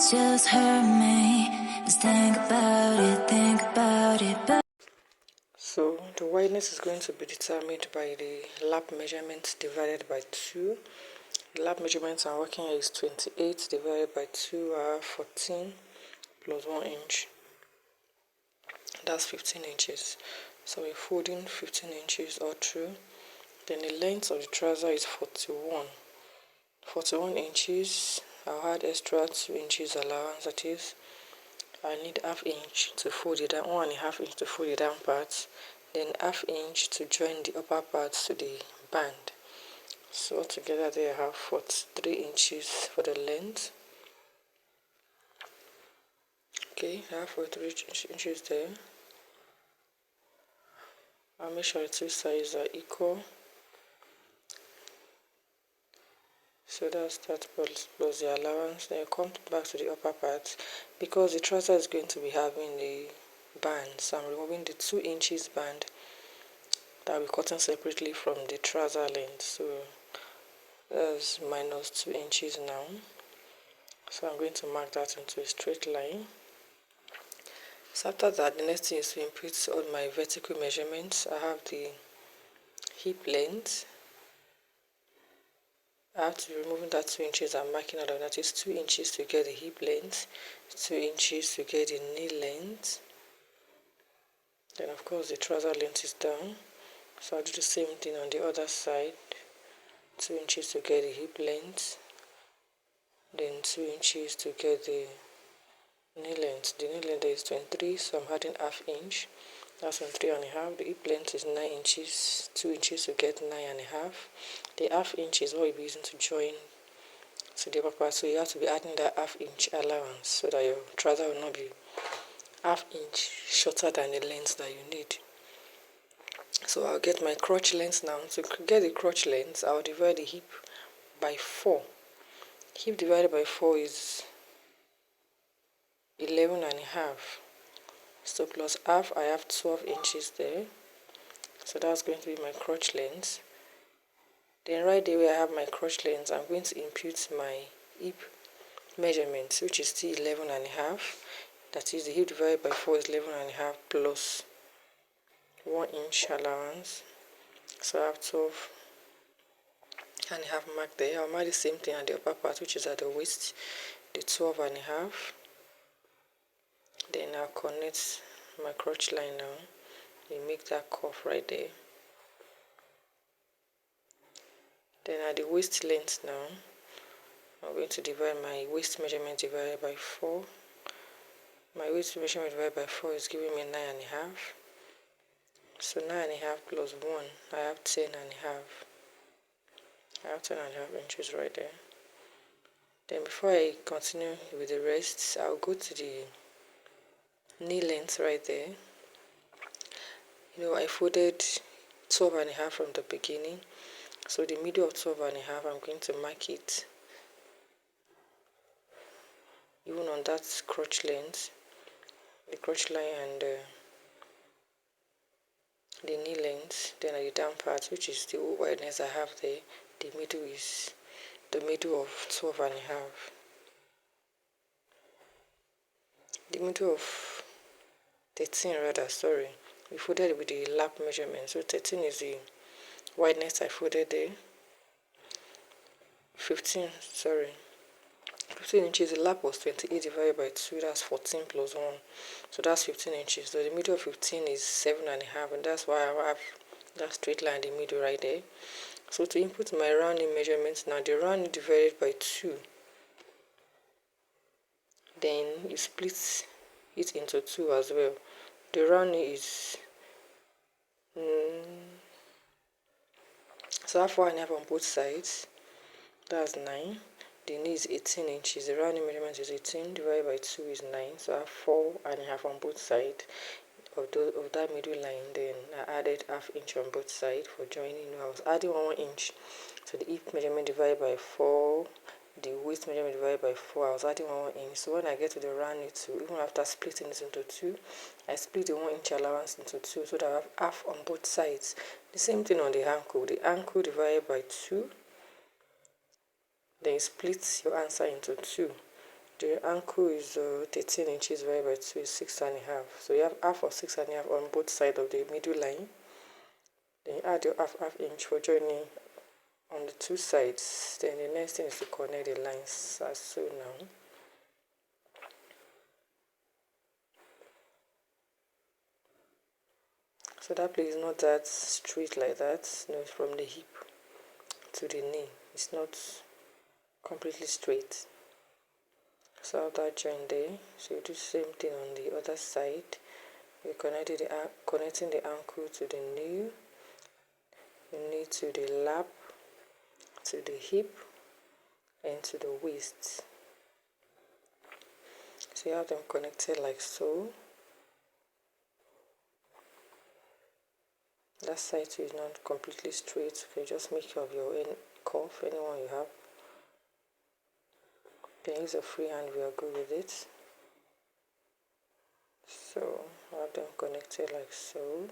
just hurt me. Just think about it. But so the wideness is going to be determined by the lap measurement divided by 2. The lap measurements I'm working here is 28 divided by 2 are 14 plus 1 inch. That's 15 inches. So we're folding 15 inches all through. Then the length of the trouser is 41 inches. I'll add extra 2 inches allowance, that is I need ½ inch to fold it down, 1.5 inch to fold the down part, then ½ inch to join the upper part to the band. So altogether there I have 43 inches for the length. Okay, I have 43 inches there. I'll make sure the two sides are equal. So that's that plus the allowance. Then you come back to the upper part. Because the trouser is going to be having a band, so I'm removing the 2 inches band that will be cutting separately from the trouser length. So that's minus 2 inches now. So I'm going to mark that into a straight line. So after that, the next thing is to input all my vertical measurements. I have the hip length. I have to be removing that 2 inches I'm marking out of that. Is 2 inches to get the hip length, 2 inches to get the knee length. Then of course the trouser length is down. So I'll do the same thing on the other side. 2 inches to get the hip length, then 2 inches to get the knee length. The knee length is 23, so I'm adding ½ inch. That's 23.5. The hip length is 9 inches, 2 inches to get 9.5. The ½ inch is what you'll be using to join to the upper part, so you have to be adding that ½ inch allowance so that your trouser will not be ½ inch shorter than the length that you need. So I'll get my crotch length now. To get the crotch length, I'll divide the hip by 4. Hip divided by 4 is 11.5. So plus half, I have 12 inches there. So that's going to be my crotch length. Then right there where I have my crotch length, I'm going to impute my hip measurements, which is still 11.5. That is, the hip divided by 4 is 11.5 plus 1 inch allowance. So I have 12.5 mark there. I'll mark the same thing at the upper part, which is at the waist, the 12.5. Then I'll connect my crotch line now. You make that curve right there. Then at the waist length now, I'm going to divide my waist measurement divided by 4. My waist measurement divided by 4 is giving me 9.5. So 9.5 plus 1, I have 10.5. I have 10.5 inches right there. Then before I continue with the rest, I'll go to the knee length right there. I folded 12.5 from the beginning. So the middle of 12.5, I'm going to mark it even on that crotch length, the crotch line and the knee length. Then at the down part, which is the wideness I have there, the middle is the middle of 12.5. The middle of 13 rather, sorry. We folded with the lap measurement. So 13 is the wideness I folded there. 15 inches, the lap was 28 divided by 2, that's 14 plus 1. So that's 15 inches. So the middle of 15 is 7.5, and that's why I have that straight line in the middle right there. So to input my rounding measurements now, the rounding divided by 2. Then you split it into 2 as well. The rounding is so I have 4.5 on both sides. That's 9. The knee is 18 inches. The rounding measurement is 18 divided by 2 is 9. So I have 4.5 on both sides of that middle line. Then I added ½ inch on both sides for joining. I was adding 1 inch. So the hip measurement divided by 4, the waist measurement divided by 4, I was adding 1 inch. So when I get to the rounding 2, even after splitting it into 2, I split the 1 inch allowance into 2 so that I have half on both sides. The same thing on the ankle. The ankle divided by 2. Then you split your answer into 2. The ankle is 13 inches divided by 2 is 6.5. So you have half of 6.5 on both sides of the middle line. Then you add your half inch for joining on the two sides. Then the next thing is to connect the lines as so now. So that place is not that straight like that. No, it's from the hip to the knee. It's not completely straight. So have that join there. So you do the same thing on the other side. You're connecting the ankle to the knee to the lap, to the hip, and to the waist. So you have them connected like so. That side too is not completely straight. You can just make of your cuff, anyone you have. You can use a free hand if you are good with it. So I have them connected like so.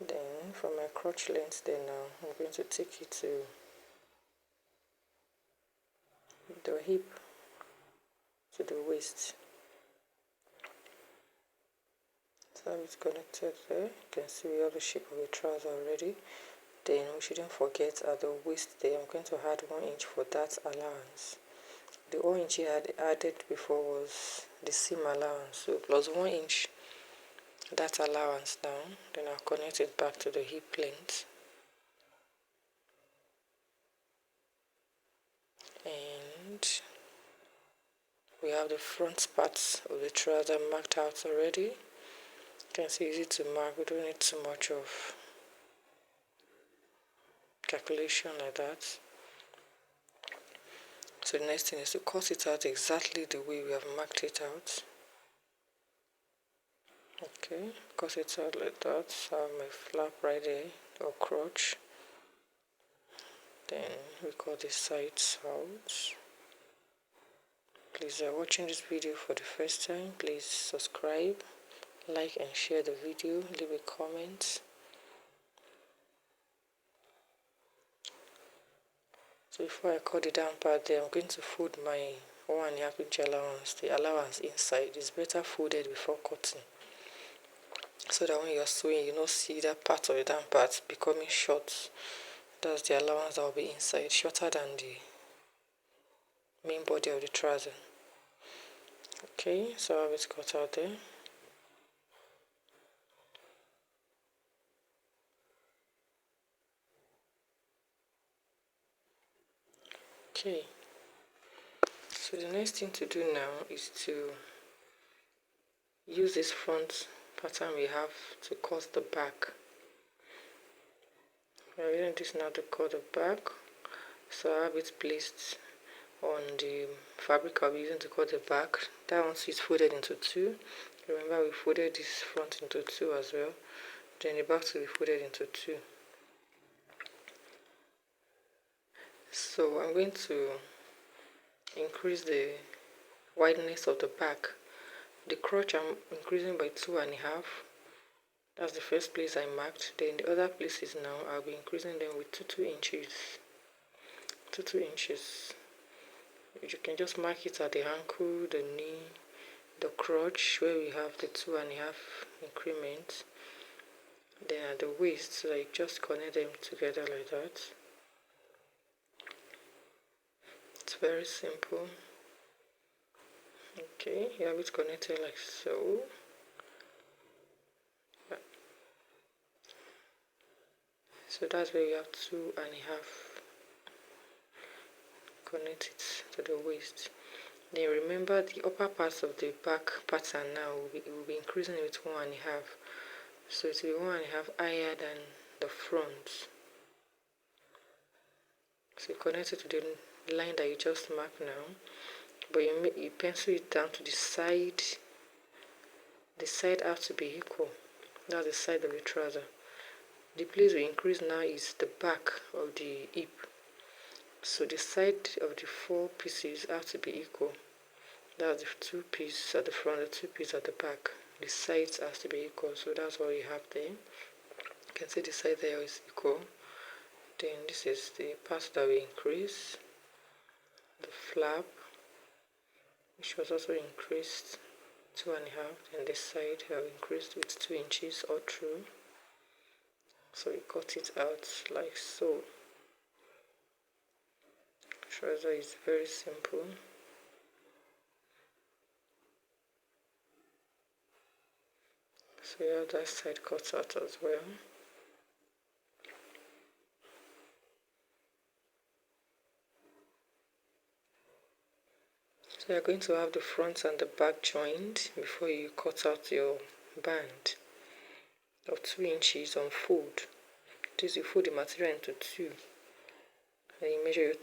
Then from my crotch length, then now I'm going to take it to the hip, to the waist. So it's connected there. You can see we have the shape of the trouser already. Then we shouldn't forget at the waist there, I'm going to add 1 inch for that allowance. The 1 inch I had added before was the seam allowance, so plus 1 inch that allowance down. Then I'll connect it back to the hip length. And we have the front parts of the trouser marked out already. You can see easy to mark. We don't need too much of calculation like that. So the next thing is to cut it out exactly the way we have marked it out. Okay, cut it out like that. So I have my flap right there, or crotch. Then we cut the sides out. Please, if you are watching this video for the first time, please subscribe, like and share the video, leave a comment. So before I cut the down part there, I'm going to fold my 1.5 inch allowance. The allowance inside is better folded before cutting, so that when you're sewing, you don't see that part of the down part becoming short. That's the allowance that will be inside, shorter than the main body of the trouser. Okay, so I have it cut out there. Okay, so the next thing to do now is to use this front pattern we have to cut the back. We're using this now to cut the back. So I have it placed on the fabric I'll be using to cut the back. That one is folded into two. Remember, we folded this front into two as well. Then the back will be folded into two. So I'm going to increase the wideness of the back. The crotch I'm increasing by 2.5. That's the first place I marked. Then the other places now I'll be increasing them with 2 inches. 2 inches. You can just mark it at the ankle, the knee, the crotch where we have the 2.5 increment. Then at the waist, so I just connect them together like that. It's very simple. Okay, you have it connected like so. So that's where you have 2.5. Connect it to the waist. Then remember the upper parts of the back pattern now will be increasing it with 1.5. So it will be 1.5 higher than the front. So you connect it to the line that you just marked now, but you pencil it down to the side. The side has to be equal. That's the side of the trouser. The place we increase now is the back of the hip. So the side of the 4 pieces have to be equal. That's the 2 pieces at the front, the 2 pieces at the back. The sides has to be equal. So that's what you have there. You can see the side there is equal. Then this is the part that we increase, the flap, which was also increased 2.5. Then this side have increased with 2 inches all through. So we cut it out like so. Trouser is very simple. So you have that side cut out as well. So you're going to have the front and the back joined before you cut out your band of 2 inches on fold. This you fold the material into 2, and you measure your